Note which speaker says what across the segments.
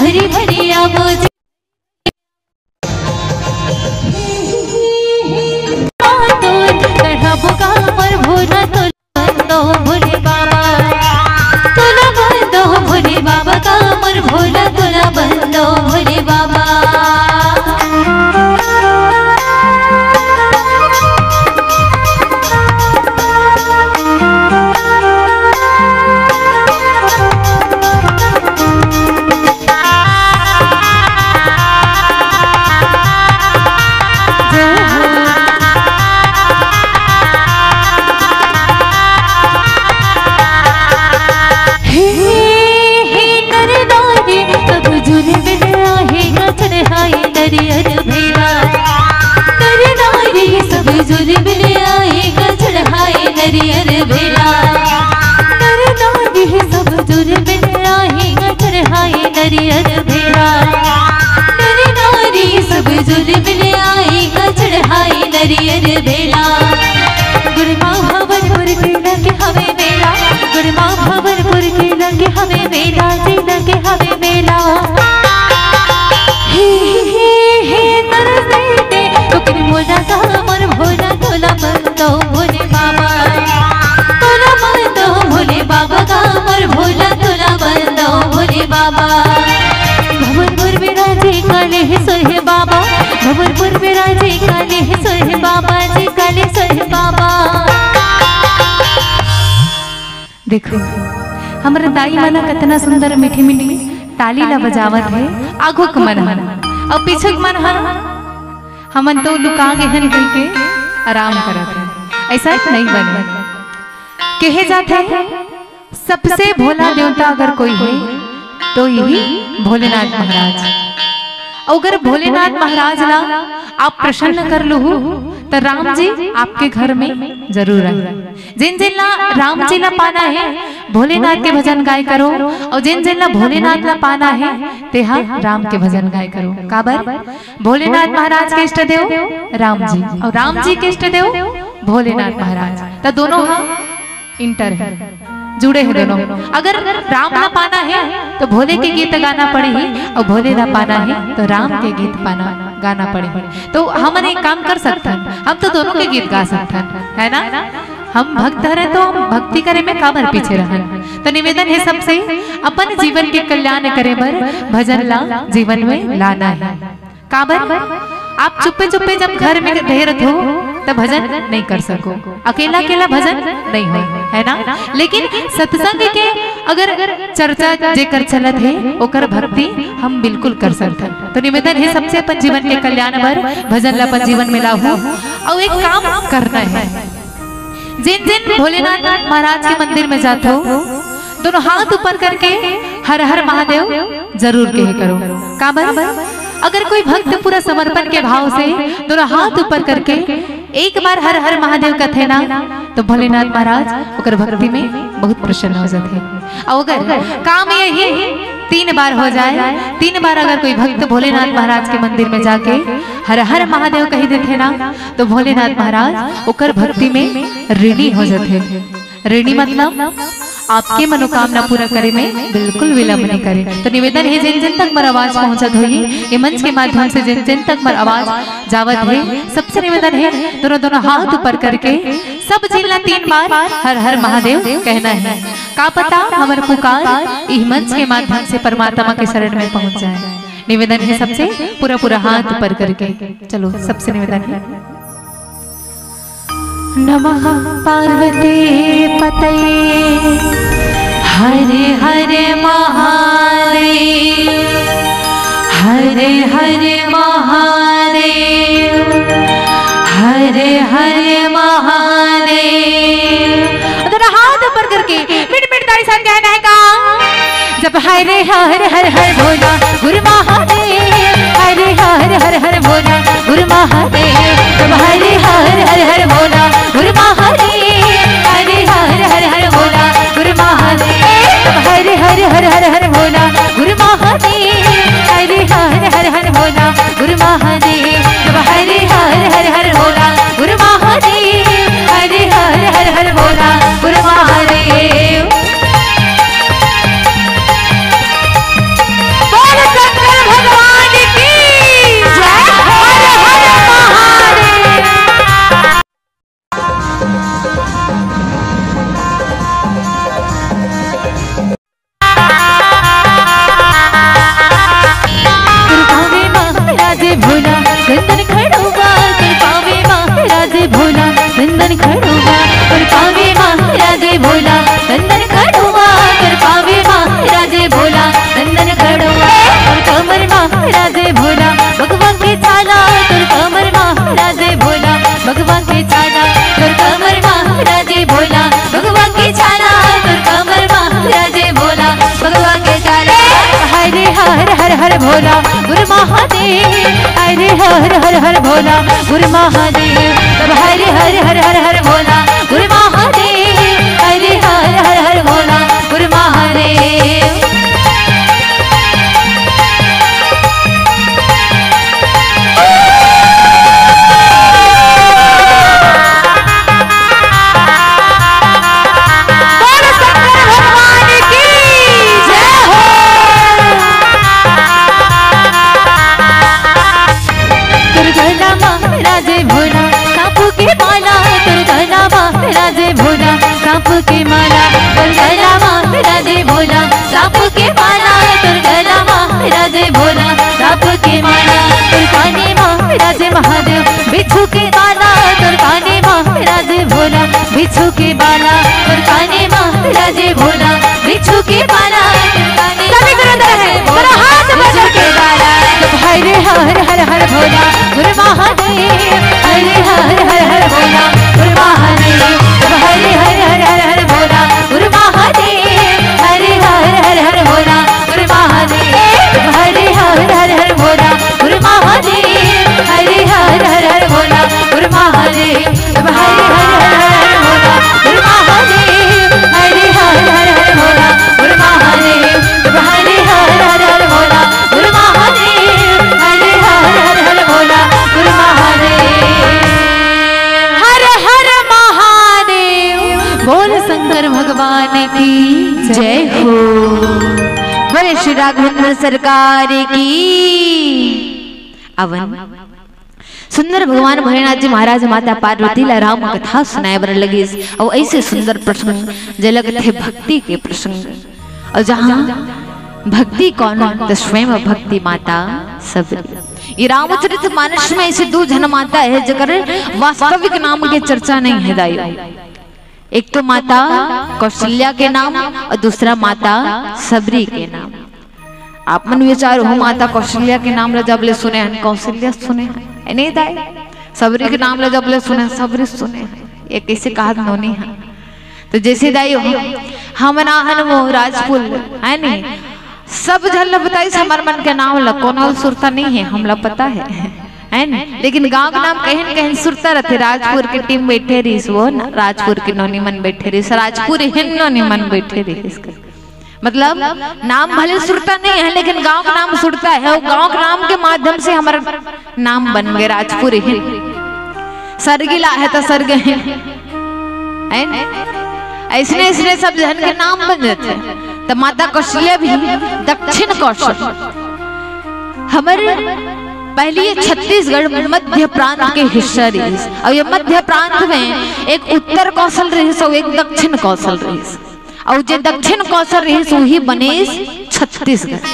Speaker 1: भरी भरी आबो चढ़ाबो कामर भोला तोला बंदो भोले बाबा, तोला बंदो भोले बाबा, कामर भोला तोला बंदो भोले बाबा। नरियर भेला नर नारी सब जुल्म ले आएगा चढ़ाए नरियर भेला, नर नारी सब जुल्म ले आएगा चढ़ाए नरियर भेला, नर नारी सब जुल्म ले आएगा चढ़ाए नरियर भेला। गुरमा भवनपुर के लगे हमें मेला, गुरमा भवनपुर के लगे हमें मेला, जी लगे हमें मेला। भोला कामर भोला तोला बंदो भोले बाबा, तोला बंदो भोले बाबा, कामर भोला तोला बंदो भोले बाबा। भवनपुर में राजे काले सोहे बाबा, भवनपुर में राजे काले सोहे बाबा जी, काले सोहे बाबा। देखो हमारा दाई माना कितना सुंदर मीठी मीठी ताली ला बजावत है, आगो के मन और पीछे के मन हमन तो लुका गहन के आराम करत है, ऐसा नहीं बने। कहे जाते हैं सबसे भोला देवता अगर कोई है तो यही भोलेनाथ महाराज। अगर भोलेनाथ महाराज ला आप प्रसन्न कर लो तो राम जी आपके घर में जरूर आए। जिन जिन ला राम जी ला पाना है भोलेनाथ के भजन गाय करो, और जिन जिन ला भोलेनाथ ला पाना है तेहा राम के भजन गाय करो। काबर भोलेनाथ महाराज के इष्ट देव राम जी और राम जी के इष्ट देव भोलेनाथ महाराज, तो दोनों इंटर है, जुड़े हैं दोनों। अगर राम ला पाना है तो भोले के गीत गाना पड़े, और भोले ला पाना है तो राम के गीत गाना पड़े। तो हम एक काम कर सकते हैं, हम तो दोनों के गीत गा सकते हैं, है ना। हम भक्त है तो हम भक्ति करे में काबर पीछे रहें। तो निवेदन है सबसे अपन जीवन के कल्याण करे बर भजन ला जीवन में लाना है। काबर आप चुप्पे चुप्पे जब घर में ढेरत हो तो भजन नहीं कर सको, अकेला अकेला भजन नहीं हो, है ना। लेकिन सत्संग के अगर चर्चा जेकर चलत है ओकर भक्ति हम बिल्कुल कर सकते हैं। तो निवेदन है सबसे अपन जीवन के कल्याण बर भजन ला अपन जीवन में लाओ, और एक काम करना है। जिन जिन भोलेनाथ महाराज के मंदिर में जाते हो दोनों हाथ ऊपर करके हर हर महादेव जरूर कहे करो। काबर अगर कोई भक्त पूरा समर्पण के भाव से दोनों हाथ ऊपर करके एक बार हर हर महादेव कथे ना तो भोलेनाथ महाराज ओकर भक्ति में बहुत प्रसन्न हो जाते हैं। और अगर काम यही 3 बार हो जाए, 3 बार अगर कोई भक्त भोलेनाथ महाराज के मंदिर में जाके हर हर महादेव कही देते ना तो भोलेनाथ महाराज ओकर भक्ति में ऋणी हो जाते। ऋणी मतलब आपके मनोकामना पूरा करे में बिल्कुल विलंब नहीं करे। तो निवेदन है जिन जिन तक मर आवाज पहुंचत हुई ये मंच के माध्यम से जिन जिन तक मर आवाज जावत है सबसे निवेदन है दोनों दोनों हाथ ऊपर करके सब जिला 3 बार हर हर महादेव कहना है। का पता हमारे पुकार इस मंच के माध्यम से परमात्मा के शरण में पहुंच जाए। निवेदन है सबसे पूरा पूरा हाथ ऊपर करके। चलो सबसे निवेदन है नमः पार्वती पतये हरे हरे महादेव हरे हरे महादेव हरे हरे महादेव। अगर हाथ ऊपर करके मिट मिट ताली साथ कहना है का जब हरे हर हर हर बोला गुरु महादेव हरे हर हर हर बोला गुरु महादेव जब हरे हर हर हर बोला गुरु महादेव हरे हर हर हर बोला गुरु महादेव जब हरे हर हर हर हर बोला गुरु महादेव हरे हर हर हर बोला गुरु महादेव जब हरे हर हर हर बोला गुरु महादेव हरे हर हर हर बोला गुरु महादेव। महादेव, अरे हर हर हर भोला गुरु महादेव, तब हरे हर हर हर हर भोला गुरु महादेव, अरे हर हर हर भोला गुरु महादेव। भोला सांप के माला तुर गला महाराजे भोला सांप के माला तुर गला महाराजे भोला सांप के माला तुर काने महाराजे महादेव बिच्छू के बाला तुर काने महाराजे भोला बिच्छू के बाला तुर काने महाराजे भोला बिच्छू के बाला सभी तरह हाथ बिच्छू के बाला हरे हर हर हर भोला गुरु महादेव, हरे हर हर हर भोला गुरु महादेव, हरे हर हर हर हर भोला गुरु महादेव, हरे हर हर हर भोला गुरु महादेव, हरे हर हर हर भोला गुरु महादेव, हरे हर हर हर भोला गुरु महादेव, हरे हर हर हर भोला गुरु महादेव, हरे हर हर हर भोला गुरु महादेव, हरे हर हर हर भोला गुरु महादेव, हरे हर हर हर भोला गुरु महादेव, हर हर महादेव। बोल शंकर भगवान की जय हो, बोले श्री राघवेंद्र सरकार की। अवन सुंदर भगवान भोलेनाथ जी महाराज माता पार्वती ला राम कथा सुनाए बर लगे और ऐसे सुंदर प्रसंग झलक थे भक्ति के प्रसंग, और जहाँ भक्ति कौन तो स्वयं भक्ति माता सबरी। ये रामचरित मानस में ऐसे दो जन माता है जकर वास्तविक नाम के चर्चा नहीं है दाई। एक तो माता कौशल्या के नाम और दूसरा माता सबरी के नाम। आप मन विचार हो माता कौशल्या के नाम ला जब ले सुने हैं कौशल्या सुने हैं नहीं दाई, सबरी के नाम ला जब ले सुने सबरी सुने हैं, ये कैसे कहा नोनी है। तो जैसे दाई हम नाहन वो राजपुर है नहीं, सब झल बताई हमार मन के नाम ला कोनो सुरता नहीं है हमला पता है न, लेकिन गांव का नाम कहन कहन सुरता रहते। राजपुर के टीम बैठे रही वो न, राजपुर के नौनी मन बैठे रही, राजपुर हिन नौनी मन बैठे रही। मतलब नाम भले सुरता नहीं है लेकिन गांव का नाम सुरता है, और गांव के नाम के माध्यम से हमारा नाम बन गए राजपुर हिन। सरगिला है तो सर्ग है ऐसने ऐसने सब जन के नाम बन जाते। तो माता कौशल्या भी दक्षिण कौशल हमारे पहले ये छत्तीसगढ़ मध्य प्रांत के हिस्सा रही, और ये मध्य प्रांत में एक उत्तर कौशल रही और एक दक्षिण कौशल रही, और जो दक्षिण कौशल रही वही बने छत्तीसगढ़।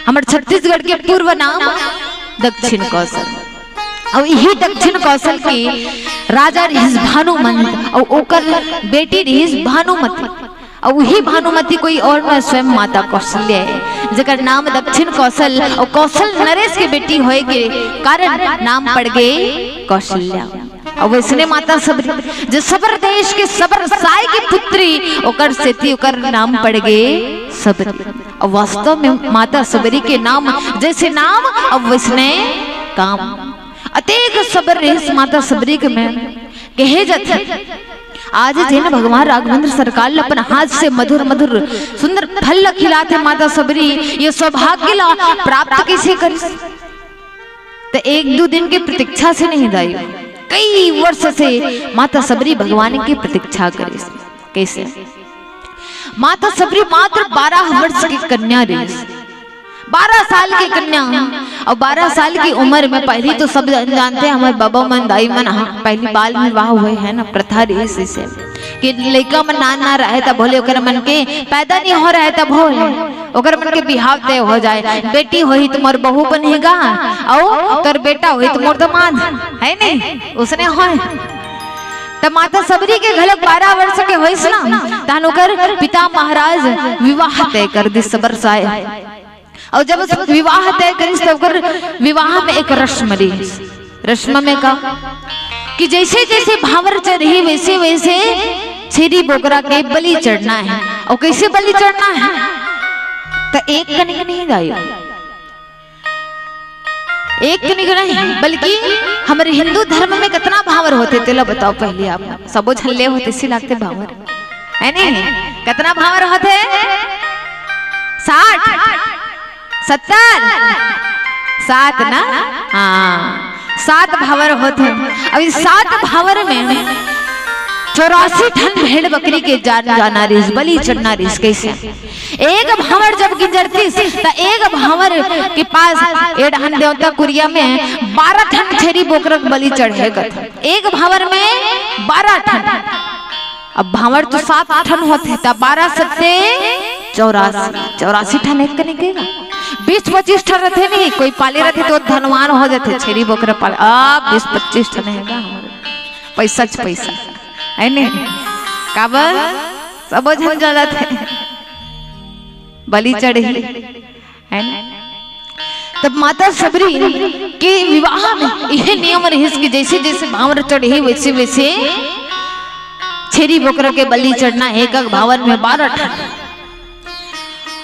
Speaker 1: हमारे छत्तीसगढ़ के पूर्व नाम दक्षिण कौशल, और यही दक्षिण कौशल के राजा रही भानुमंत और ओकर बेटी रही भानुमती, और वही भानुमती कोई और न स्वयं माता कौशल्या है जकर नाम दक्षिण कौशल और कौशल नरेश के बेटी होए के कारण नाम पड़ गए कौशल्या। और वैसने माता सबरी जो सबर देश के सबर साई की पुत्री ओकर सेती ओकर नाम पड़ गए सबरी। और वास्तव में माता सबरी के नाम जैसे नाम और वैसने काम, अतेक सबर रेस माता सबरी के में कहे जाते। आज जैन भगवान राघवेंद्र सरकार अपन हाथ से मधुर मधुर सुंदर फल खिलाते माता सबरी, ये सौभाग्य ला प्राप्त कैसे कर। तो एक दो दिन के प्रतीक्षा से नहीं दाई, कई वर्ष से माता सबरी भगवान की प्रतीक्षा करे। कैसे माता सबरी मात्र 12 वर्ष की कन्या रही, 12 साल की कन्या, और 12 साल की उम्र में पहली तो सब जानते हैं हमारे बाबा मन दाई मन पहली बाल विवाह हुए है ना, प्रथा रही से कि लड़का मन ना रहे तब भोले ओकर मन के पैदा नहीं हो रहा है तब भोले ओकर मन के बिहाव तय हो जाए। बेटी होई तो मोर बहू बनेगा और कर बेटा होई तो मोर दामाद है नहीं उसने होए। तब माता सबरी के घलक 12 वर्ष के होइस ना तान ओकर पिता महाराज विवाह तय कर दी सबर साए। और जब विवाह तय करिस तब विवाह में एक रस्म रही। रस्म में का कि जैसे जैसे भावर चढ़ी वैसे वैसे छेरी बोकरा के बलि चढ़ना है। और कैसे बलि चढ़ना है तो एक कनिक नहीं गायो,
Speaker 2: एक नहीं बल्कि हमारे हिंदू धर्म में कितना भावर होते तेला बताओ पहले आप सबो झल्ले होते इसी लागते भावर है नहीं कितना भावर होते 60 70 7 ना हाँ 7 भावर होते। अब इस 7 भावर में 84 टन भेड़ बकरी के जाना रिस बलि चढ़ना रिस कैसे एक भावर जब गिंजरती तो एक भावर के पास एडहन देवता कुरिया में 12 टन छेरी बोकरक बलि चढ़ेगा एक भावर में 12 टन। अब भावर तो 7 टन होते था 12 सत्ते 84 टन एक कने केगा 20-25 टन रहते नहीं कोई पाले रहते तो धनवान हो जाते छेरी बोकरा पाले अब 20-25 टन हैगा हमारे पैसा है नहीं काबर सब झन ज्यादा थे बलि चढ़ी है ना। तब माता सबरी के विवाह में यह नियम रही कि जैसे जैसे भावर चढ़े वैसे वैसे छेरी बोकरा के बलि चढ़ना एक भावर में 12 टन।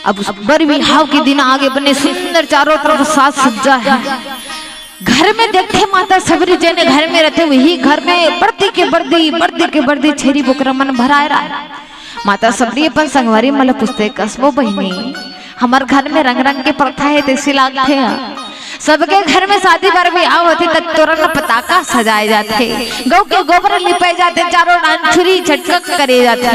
Speaker 2: अब उस बर विवाह के दिन आगे बने सुंदर चारों तरफ साज सज्जा है घर में देखते माता सबरी जने घर में रहते वही घर में बढ़ती के बढ़ती छेरी बोकरा मन भराए रहा। माता सबरी अपन संगवारी मला पुछते कसबो बहनी हमार घर में रंग रंग के प्रथा है तैसी लागते हैं सबके घर में शादी बार भी आओ होती तब तोरण पताका सजाए जाते गौ के गोबर लिपाए जाते चारों डान छुरी छटक करे जाते।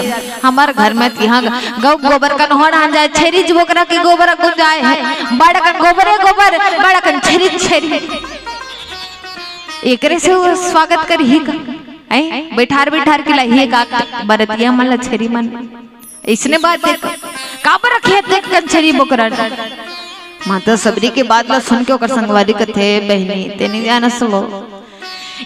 Speaker 2: हमार घर में यहाँ गौ गोबर का नोहर आ जाए छेरी बोकरा के गोबर गुन जाए है बड़ा का गोबर बड़ा का छेरी एकरे से स्वागत कर ही का बैठार के लाई का बरतिया मन छेरी मन इसने बात काबर रखे देख छेरी बोकरा माता सबरी के बात ला सुन के ओकर संगवारी कथे बहनी तेनी जाना सो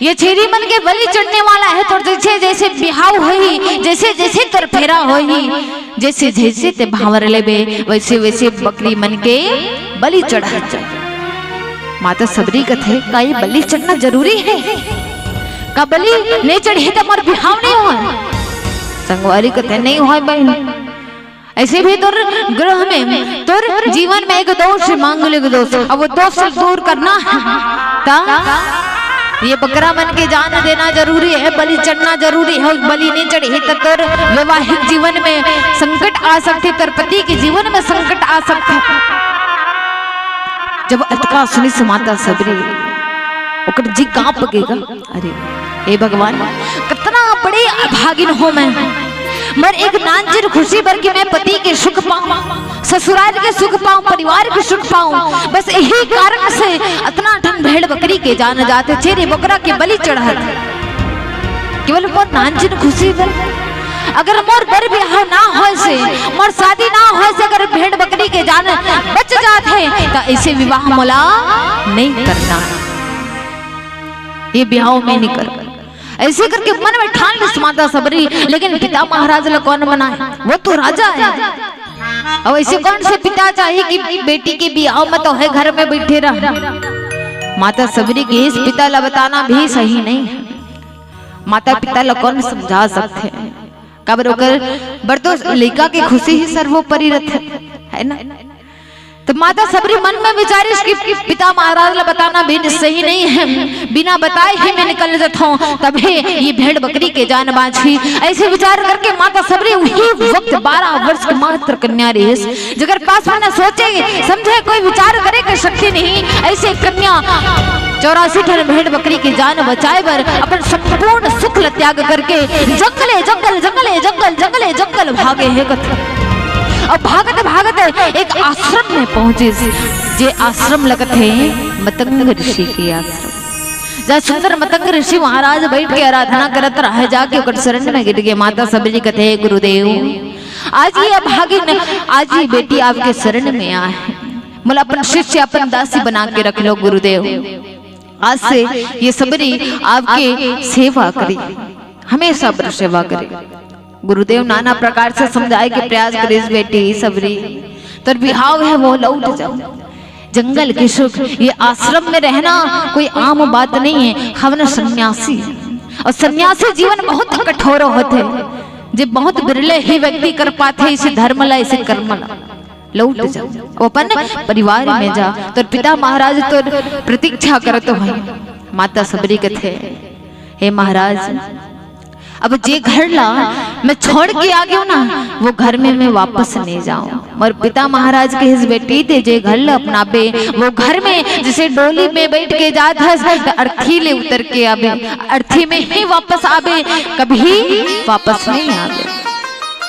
Speaker 2: ये छेरी मन के बलि चढ़ने वाला है तो जैसे जैसे बिहाव होई जैसे जैसे तर फेरा होई जैसे जैसे ते भावर लेबे वैसे वैसे बकरी मन के बलि चढ़ा माता सबरी कथे का ये बलि चढ़ना जरूरी है का बलि नहीं चढ़े तो हमार बिहाव नहीं हुआ संगवारी कथे नहीं हुआ बहन ऐसे भी तोर ग्रह में तोर जीवन में एक दोष मांगलिक दोष अब वो दोष दूर करना ता ये बकरा मन के जान देना जरूरी है बलि चढ़ना जरूरी है बलि नहीं चढ़े तो तोर वैवाहिक जीवन में संकट आ सकते तोर पति के जीवन में संकट आ सकते। जब अतका सुनी से माता सबरी ओकर जी कांप गएगा अरे हे भगवान कितना बड़े अभागिन हो मैं मर एक नानचिर खुशी भर के मैं पति के सुख पाऊं ससुराल के सुख पाऊं परिवार के सुख पाऊं बस यही कारण से इतना टन भेड़ बकरी के जान जाते छेरी बोकरा के बलि चढ़त केवल मोर नानचिर खुशी भर अगर मोर बर ब्याह ना हो से मोर शादी ना हो से अगर भेड़ बकरी के जान बच जात है तो ऐसे विवाह मोला नहीं करना ये ब्याह में नहीं कर ऐसे करके मन में ठान ली माता सबरी लेकिन पिता महाराज ला कौन बनाए वो तो राजा है और ऐसे कौन से पिता चाहिए कि बेटी के ब्याह में तो है घर में बैठे रह माता सबरी के इस पिता ला बताना भी सही नहीं है माता पिता ला कौन समझा सकते हैं कबर होकर बरतो लड़का की खुशी ही सर्वोपरि है ना। तो माता सबरी मन में विचारिश कि पिता महाराज ला बताना भी सही नहीं है बिना बताए ही मैं निकल जाता हूँ तभी ये भेड़ बकरी के जान बाँची ऐसे विचार करके माता सबरी वही वक्त 12 वर्ष की मात्र कन्या रही जगर पास में सोचे समझे कोई विचार करे की शक्ति नहीं ऐसे कन्या 84 टन भेड़ बकरी की जान बचाए बर अपन संपूर्ण सुख त्याग करके जंगले जंगल जंगले जंगल जंगले जंगल भागे है और भागते भागते एक आश्रम में पहुंचे जे आश्रम लगत है मतंग ऋषि के आश्रम जहाँ सुंदर मतंग ऋषि महाराज बैठ के आराधना करत रहे जाके ओकर शरण में गिर गए। माता सबरी कहते हैं गुरुदेव आज ये अभागिन आज ये बेटी आपके शरण में आए मतलब अपन शिष्य अपन दासी बना के रख लो गुरुदेव आज से ये सबरी आपके सेवा करी हमेशा पर सेवा करे। गुरुदेव नाना प्रकार से समझाए कि प्रयास करे बेटी सबरी तर बिहाव है वो लौट जाओ जंगल के सुख ये आश्रम में रहना कोई आम बात नहीं है हम सन्यासी और सन्यासी जीवन बहुत कठोर होते जो बहुत बिरले ही व्यक्ति कर पाते इसे धर्म ला इसे कर्म ला लौट जा, अपन परिवार में जा। तो पिता महाराज तो प्रतीक्षा करत है। माता सबरी कथे, हे महाराज अब जे घर ला मैं छोड़ के आ गया ना, वो घर में मैं वापस नहीं जाऊं। और पिता महाराज के हिस बेटी थे जे घर ला अपनाबे, वो घर में जैसे डोली में बैठ के जात है, अर्थी ले उतर के आबे, अर्थी में ही वापस आबे, कभी वापस नहीं आबे।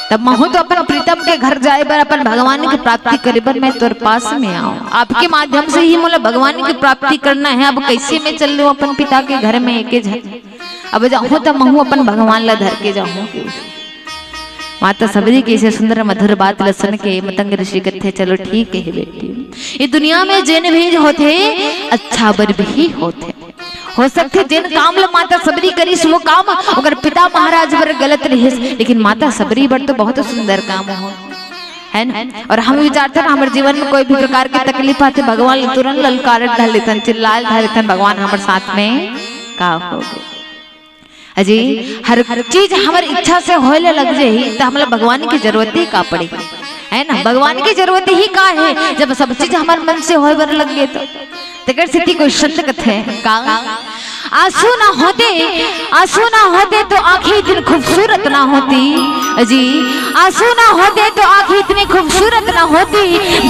Speaker 2: तब महू तो अपन प्रीतम के घर जाए बर, अपन भगवान की प्राप्ति करे बर मैं तोर पास में आऊं। आपके माध्यम से ही मोला भगवान की प्राप्ति करना है। अब कैसे मैं चल लूं अपन पिता के घर में एके झन, अब जाऊं तो महू अपन भगवान ला धर के जाऊं। माता सबरी के से सुंदर मधुर बात लसन के मतंग ऋषि कथे, चलो ठीक है बेटी, ये दुनिया में जिन भी होते अच्छा बर भी होते, हो सकते जिन काम ला माता सबरी करीस वो काम अगर पिता महाराज बर गलत रहे, लेकिन माता सबरी बर तो बहुत सुंदर काम हो है ना। और हम विचारते ना हमारे जीवन में कोई भी प्रकार की तकलीफ आते भगवान तुरंत ललकार ढाल लेतन, चिल्लाल ढाल लेतन, भगवान हमारे साथ में का हो गए अजी। हर चीज हमारी इच्छा से होले लग जाही तो हमला भगवान की जरूरत ही का पड़ेगी, है ना। भगवान की जरूरत ही का है, जब सब चीज हमारे मन से होए बर लग गए तो तेकर स्थिति कोई संत कथे का। आंसू ना होते तो आंखें इतनी खूबसूरत ना होती अजी। आंसू ना होते तो आंखें इतनी खूबसूरत ना होती।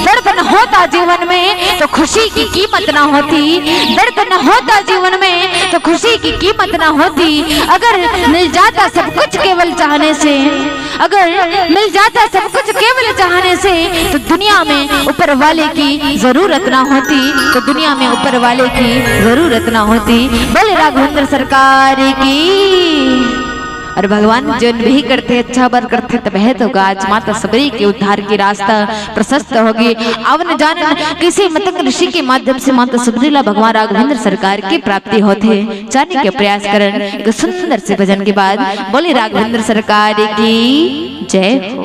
Speaker 2: दर्द न होता जीवन में तो खुशी की कीमत ना होती। दर्द न होता जीवन में तो खुशी की कीमत ना होती। अगर मिल जाता सब कुछ केवल चाहने से, अगर मिल जाता सब कुछ केवल चाहने से, तो दुनिया में ऊपर वाले की जरूरत ना होती, तो दुनिया में ऊपर वाले की जरूरत ना होती। बोले राघवेंद्र सरकार की। और भगवान जो भी करते अच्छा बर करते तब है तो आज माता सबरी के उद्धार की रास्ता प्रशस्त होगी। अवन जान किसी मतंग ऋषि के माध्यम से माता सबरी ला भगवान राघवेंद्र सरकार की प्राप्ति होते जाने के प्रयास करन। एक सुंदर से भजन के बाद बोले राघवेंद्र सरकार की जय हो।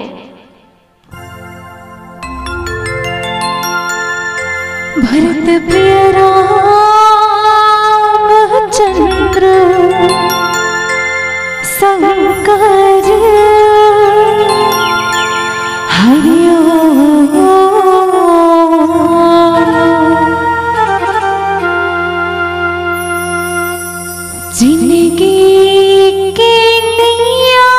Speaker 1: भरत प्रिय रामचंद्र शंकर हरि जिंदगी के नैया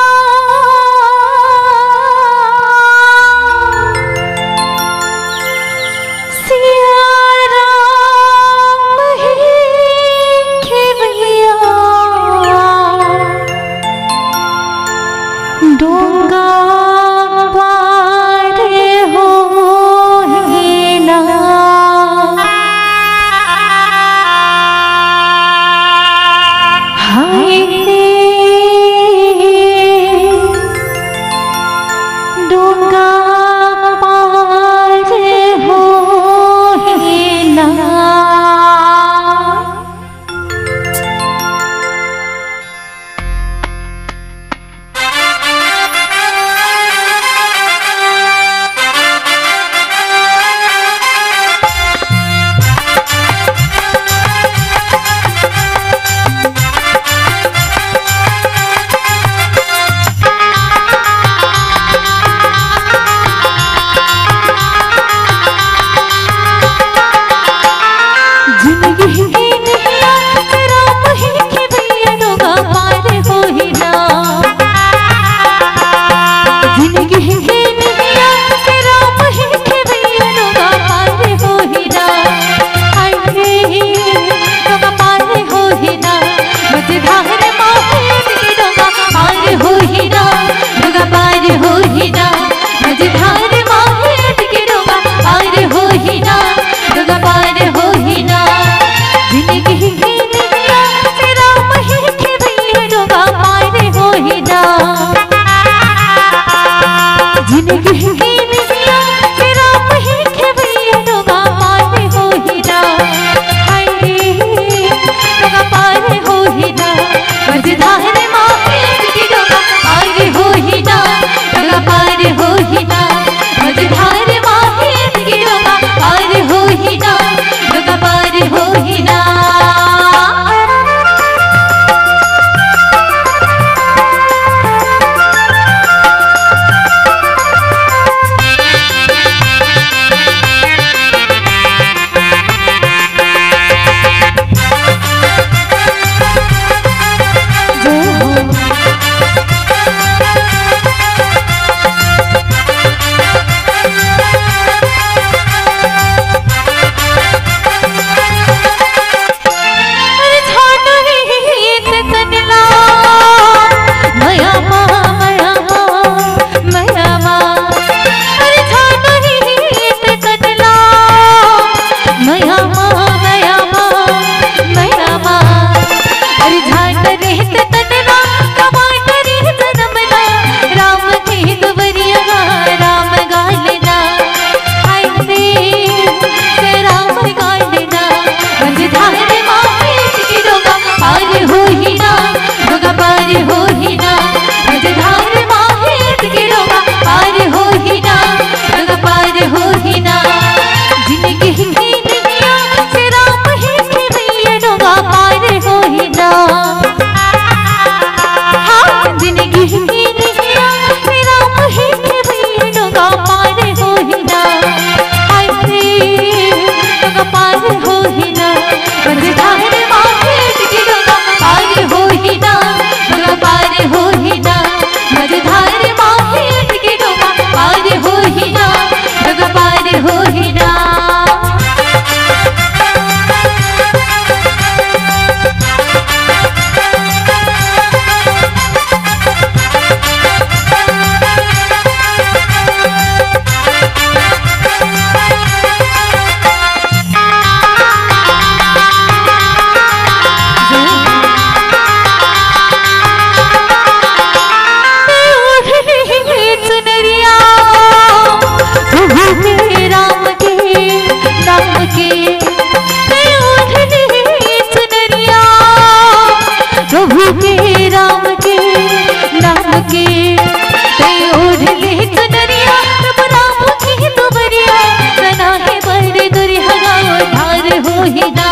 Speaker 1: ते ओढ़ ले चुनरिया प्रभु राम की दुबरिया तना है बर दुरिया उधार हो हिदा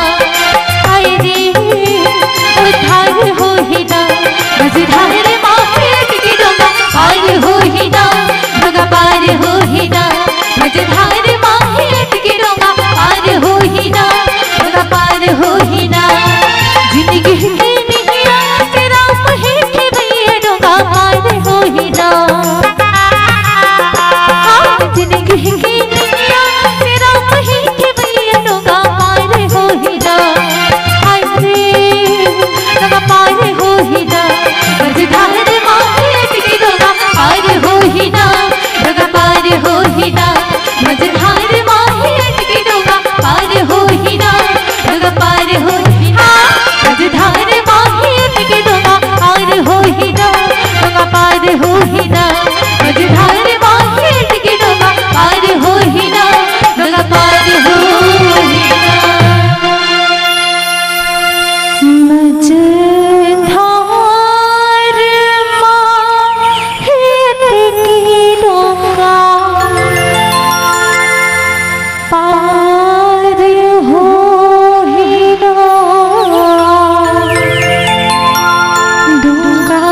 Speaker 1: आए रे उधार हो हिदा मझधार माहे की डोंगा पार हो हिदा डोंगा पार हो हिदा मझधार माहे की डोंगा पार हो हिदा डोंगा पार हो हिदा जिंदगी के निहिया तेरा महे के भैया डोंगा पार हो हिदा जिंदगी के निहिया तेरा महे के भैया डोंगा पार हो हिदा हाय रे डोंगा पार हो हिदा मझधार माहे की डोंगा पार हो हिदा डोंगा पार हो हिदा मझधार माहे की डोंगा पार हो हिदा डोंगा पार हो हिदा मझधार माहे की डोंगा पार हो हिदा डोंगा पार हो हिदा मझधार माहे की डोंगा पार हो हिदा डोंगा पार हो हिदा मझधार माहे की डोंगा पार हो हिदा डोंगा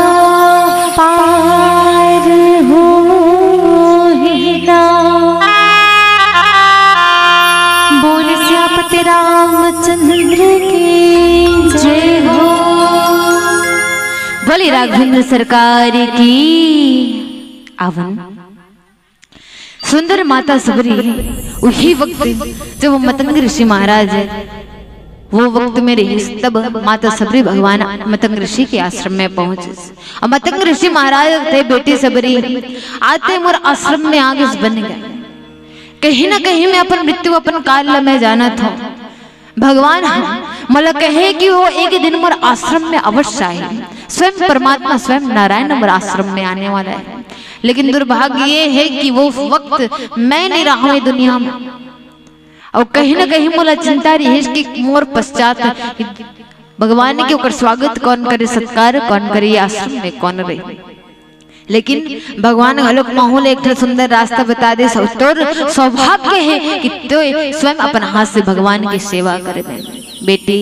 Speaker 1: पार हो हिदा। बोल सियापति रामचंद्र की जय हो।
Speaker 2: बोले राघवेंद्र सरकार की। आवन सुंदर माता सबरी वही वक्त जब मतंग ऋषि महाराज वो वक्त में रही, तब माता सबरी भगवान मतंग ऋषि के आश्रम में पहुंचे। और मतंग ऋषि महाराज थे बेटी सबरी आते मोर आश्रम में आगे बन गए। कहीं ना कहीं मैं अपन मृत्यु अपन काल में जाना था। भगवान मला कहे कि वो एक दिन मोर आश्रम में अवश्य आए। स्वयं परमात्मा स्वयं नारायण मोर आश्रम में आने वाला है। लेकिन दुर्भाग्य ये है कि वो वक्त मैं नहीं रहा हूं दुनिया में। और कहीं ना कहीं मोला चिंता रही है कि मोर पश्चात भगवान के ऊपर स्वागत कौन करे, सत्कार कौन करे, ये आश्रम में कौन रहे। लेकिन भगवान हलोक माहौल एक सुंदर रास्ता बता दे। तोर सौभाग्य है कि तो स्वयं अपन हाथ से भगवान की सेवा करे। बेटी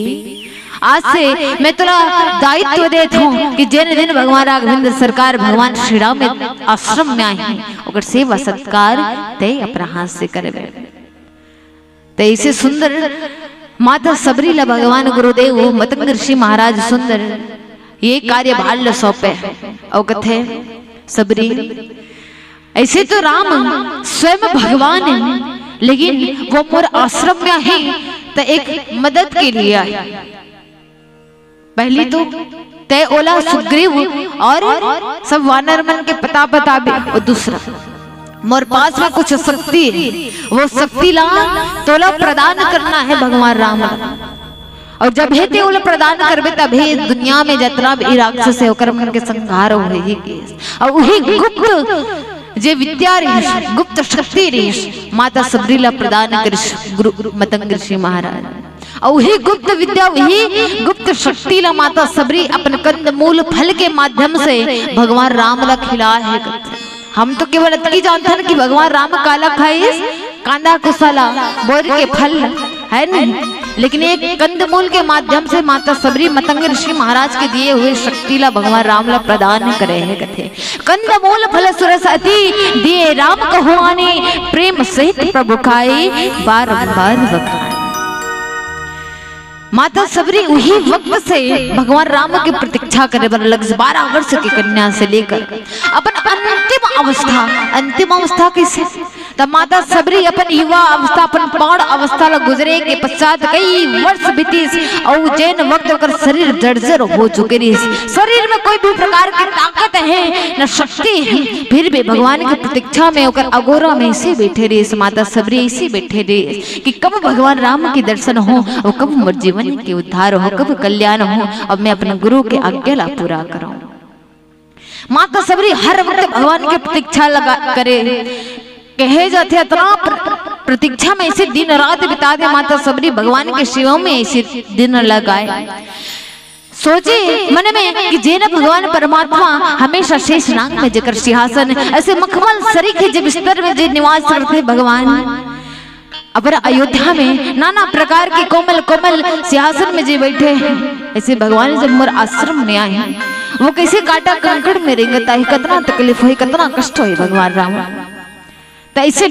Speaker 2: आज से मैं तुला दायित्व देता हूँ कि जिन दिन भगवान राघवेंद्र सरकार भगवान श्री राम में आश्रम में आए हैं और सेवा सत्कार ते अपना हाथ से करे। तो ऐसे सुंदर माता सबरी ला भगवान गुरुदेव मतंग ऋषि महाराज सुंदर ये कार्य भाल सौंपे। और कथे सबरी ऐसे तो राम स्वयं भगवान है, लेकिन वो मोर आश्रम में है तो एक मदद के लिए आए। पहली तो तय ओला सुग्रीव और सब वानर मन के पता भी। और दूसरा मोर पास में कुछ शक्ति है, वो शक्ति ला तोला प्रदान करना है भगवान राम। और जब हे ते ओला प्रदान करबे तब हे दुनिया में जतना भी राक्षस है ओकर मन के संहार होही के। और वही गुप्त जे विद्या रही, गुप्त शक्ति रही, माता सबरी ला प्रदान कर गुरु मतंग ऋषि महाराज। और वही गुप्त विद्या वही गुप्त शक्ति ला माता सबरी अपन कंद मूल फल के माध्यम से भगवान राम ला खिला है। हम तो केवल इतनी जानते हैं कि भगवान राम काला खाए कांदा कुसाला बोर के फल है नहीं, लेकिन एक कंदमूल के माध्यम से माता सबरी मतंग ऋषि महाराज के दिए हुए शक्ति ला भगवान राम ला प्रदान करे है। कथे कंदमूल फल सुरस अति दिए राम कहो आने प्रेम सहित प्रभु खाए बार बार बखाने। माता सबरी वही वक्त से भगवान राम की प्रतीक्षा करे बर लग 12 वर्ष की कन्या से लेकर अपन अंतिम अवस्था कैसे तब माता सबरी अपन युवा अवस्था अपन पौड़ अवस्था ला गुजरे के पश्चात कई वर्ष बीती और जैन वक्त कर शरीर जर्जर हो चुके रही। शरीर में कोई भी प्रकार की ताकत है न शक्ति है, फिर भी भगवान की प्रतीक्षा में होकर अगोरा में ऐसे बैठे रही। माता सबरी ऐसे बैठे रही कि कब भगवान राम के दर्शन हो और कब मोर जीवन के उद्धार हो, कब कल्याण हो और मैं अपने गुरु के आज्ञा ला पूरा कराऊं। माता सबरी हर वक्त भगवान की प्रतीक्षा लगा करे। कहे जाते इतना प्रतीक्षा में ऐसे दिन रात बिता दे माता सबरी भगवान के सेवा में ऐसे दिन लगाए। सोचे मन में कि जेन भगवान परमात्मा हमेशा शेष नाग में जेकर सिंहासन ऐसे मखमल सरीखे जे बिस्तर में जे निवास करते भगवान अपर अयोध्या में नाना प्रकार के कोमल कोमल सिंहासन में जे बैठे ऐसे भगवान जब मोर आश्रम में आए वो कैसे काटा कंकड़ में रेंगता है, कितना तकलीफ हो, कितना कष्ट हो भगवान राम। तो ऐसे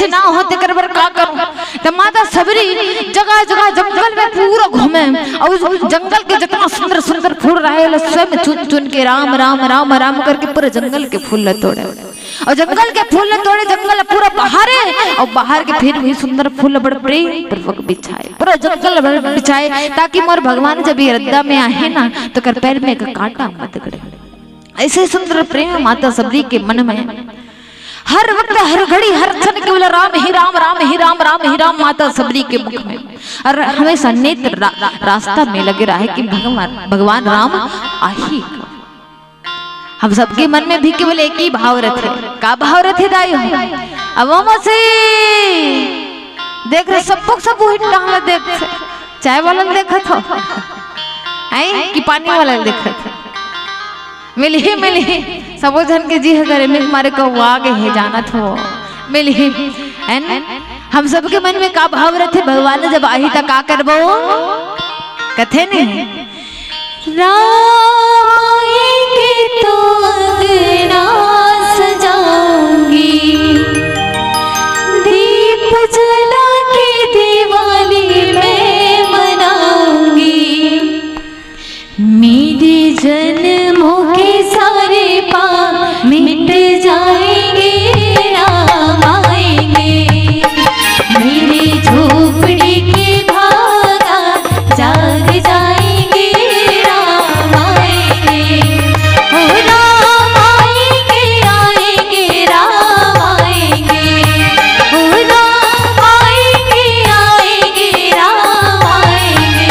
Speaker 2: ना हो ते कर बर का करूं। तो माता सबरी जगह जगह जंगल में पूरा घूमे और जंगल के जितना सुंदर सुंदर फूल रहे सब चुन चुन के राम राम राम राम करके पूरे जंगल के फूल तोड़े और जंगल के फूल तोड़े जंगल पूरा बहारे और बाहर के फिर भी सुंदर फूल बड़ प्रेम पूर्वक बिछाए पूरा जंगल बिछाए ताकि मोर भगवान जब ये रद्दा में आए ना तो कर पैर में एक कांटा मत गड़े। ऐसे सुंदर प्रेम माता सबरी के मन में हर वक्त हर घड़ी हर क्षण केवल राम ही राम राम ही राम राम ही राम माता सबरी के मुख में और हमेशा नेत्र रास्ता में लगे रहा है कि भगवान राम आही। हम सबके मन में भी केवल एक ही भाव रहते, का भाव रहते दाई अब से देख रहे सब वही टांगला देख चाय वाला देखत हो आई कि पानी वाला देखत मिली सबो जन के जी करे में हमारे को आगे है जानत हो मिली हम सबके मन में का भाव रहते भगवान जब आही तक का करबो कथे नहीं
Speaker 1: राम के तो अंगना सजाऊंगी दीप जला के दिवाली में मनाऊंगी मेरे जन्मों के सारे पाप मिट जाएंगे राम आएंगे मेरे झोपड़ी के भागा जाग जाएंगे राम आएंगे ओ राम आएंगे आएंगे राम आएंगे ओ राम आएंगे आएंगे राम आएंगे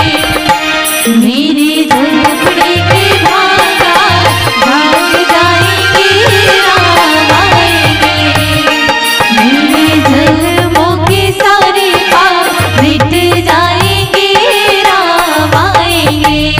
Speaker 1: मेरे झोपड़ी के भागा भाग जाएंगे राम आएंगे मेरे जन्मों के सारे पाप मिट जाएंगे राम आएंगे।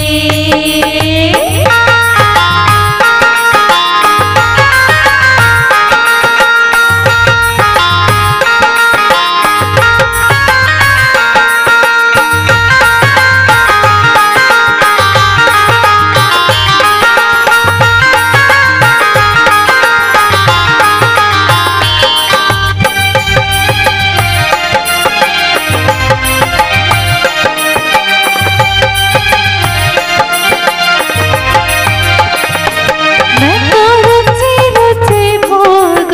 Speaker 1: मैं तो रुचि रुचि भोग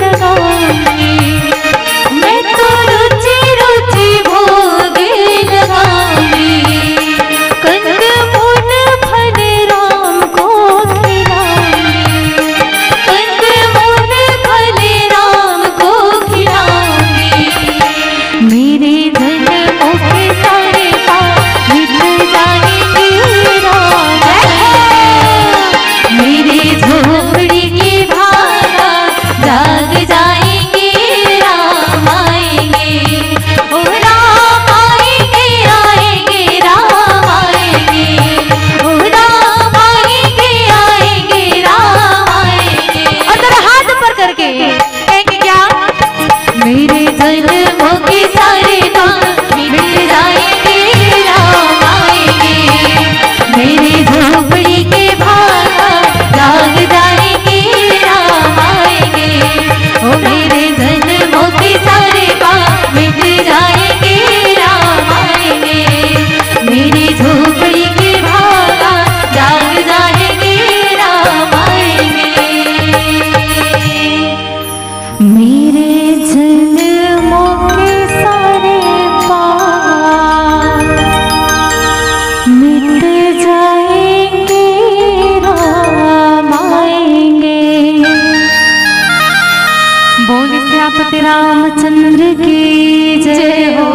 Speaker 1: लगाऊंगी मैं तो रुचि रुचि भोग लगाऊंगी कंद मूल फल राम को खिलाऊंगी कंद मूल फल राम को खिलाऊंगी मेरे जन्मों के सारे पाप मिट जाएंगे राम मेरे झोपड़ी के भागा जाग जाएंगे राम आएंगे ओ राम आएंगे आएंगे राम आएंगे ओ राम आएंगे आएंगे राम आएंगे और तेरा हाथ ऊपर करके कहेंगे क्या मेरे जन्मों के सारे पाप मिट जाएंगे राम आएंगे मेरे झोपड़ी के भागा जाग जाएंगे राम आएंगे ओ मेरे जन्मों के सारे पाप मिट जाएंगे राम आएंगे मेरी झोपड़ी के भागा जाग जाएंगे राम आएंगे मेरे जन्मों के सारे पाप मिट जाएंगे राम आएंगे। बोल सियापति रामचंद्र की जय हो।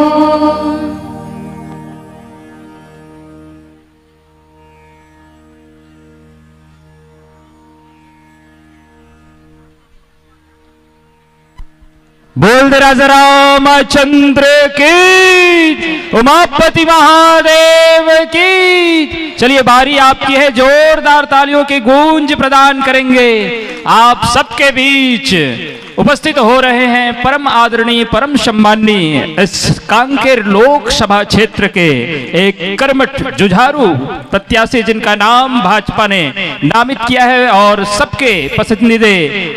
Speaker 3: बोल दे राजा रामचंद्र की, उमापति महादेव की। चलिए बारी आपकी है, जोरदार तालियों की गूंज प्रदान करेंगे। आप सबके बीच उपस्थित हो रहे हैं परम आदरणीय परम सम्माननीय इस कांकेर लोकसभा क्षेत्र के एक कर्मठ जुझारू प्रत्याशी जिनका नाम भाजपा ने नामित किया है और सबके पसंदीदे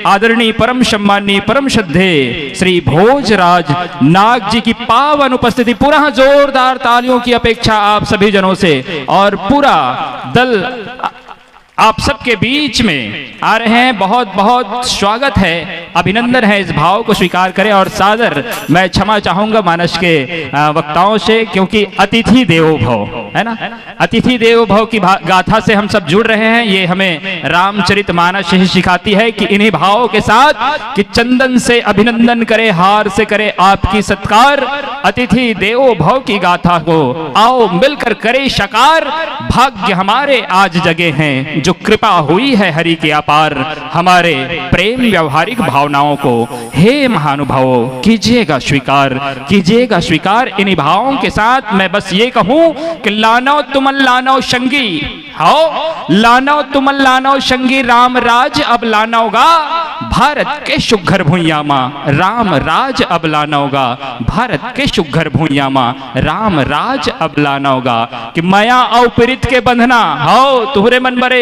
Speaker 3: आदरणीय परम सम्माननीय परम श्रद्धे श्री भोजराज नाग जी की पावन उपस्थिति। पूरा जोरदार तालियों की अपेक्षा आप सभी जनों से, और पूरा दल आप सबके बीच में आ रहे हैं। बहुत बहुत स्वागत है, अभिनंदन है। इस भाव को स्वीकार करें और सादर मैं क्षमा चाहूंगा मानस के वक्ताओं से, क्योंकि अतिथि देवो भव है ना, अतिथि देवो भव की गाथा से हम सब जुड़ रहे हैं। ये हमें रामचरितमानस ही सिखाती है कि इन्हीं भावों के साथ कि चंदन से अभिनंदन करे, हार से करे आपकी सत्कार। अतिथि देवो भव की गाथा को आओ मिलकर करे साकार। भाग्य हमारे आज जगे हैं, जो कृपा हुई है हरि के अपार। हमारे प्रेम व्यवहारिक भावनाओं को हे महानुभावों कीजिएगा स्वीकार, कीजिएगा स्वीकार। इन्हीं भावों के साथ मैं बस ये कहूं कि लानो तुमन लानो संगी, आओ लानो तुमन लानो संगी, राम राज अब लानोगा भारत के सुघर भुइयामा। राम राज अब लानोगा भारत के सुघर भुइयामा। राम राज अब लानोगा कि माया और पीड़ित के बंधना, हो तुहरे मन बरे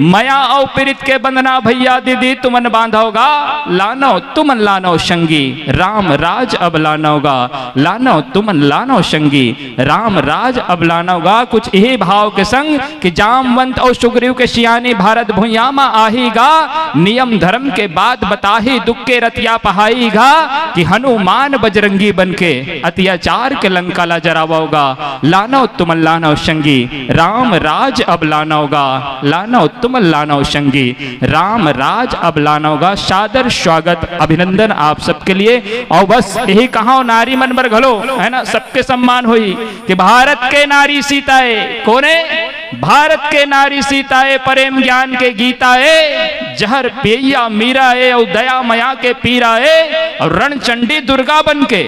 Speaker 3: माया और पीड़ित के बंधना, भैया दीदी तुमन बांधोगा। लानो तुमन लानो संगी, राम राज अब लानोगा। लानो तुमन लानो संगी, राम राज अब लानोगा। कुछ यही भाव के संग कि जामवंत और सुग्रीव के सियानी भारत भुइयामा आहीगा। नियम धर्म के बाद बताही दुख के रतिया पहाईगा कि हनुमान बजरंगी बनके अत्याचार के लंका ला जरावाओगा। लानो तुमन लानो संगी, राम राज अब लानोगा। लानो तुमन लानो संगी, राम राज अब लानोगा। सादर स्वागत अभिनंदन आप सबके लिए। और बस यही कहा नारी मन बर घलो है ना, सबके सम्मान हुई कि भारत के नारी सीताए कोने, भारत के नारी सीताए प्रेम ज्ञान के गीताए। जहर पेया मीराए और दया मया के पीराए। और रणचंडी दुर्गा बनके,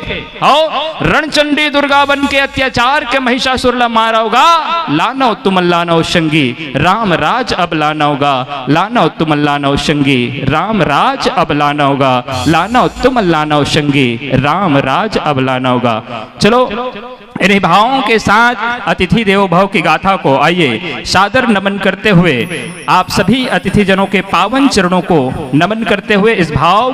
Speaker 3: आओ रणचंडी दुर्गा बनके अत्याचार के महिषासुर ला मारोगा। लानो तुमन लानो संगी, राम राज अब लानोगा। लानो तुमन लानो संगी, राम राज अब लानोगा। लानो तुमन लानो संगी, राम राज अब लानोगा। चलो इन्हीं भावों के साथ अतिथि देवो भव की गाथा को आइए सादर नमन करते हुए, आप सभी अतिथि जनों के पावन चरणों को नमन करते हुए इस भाव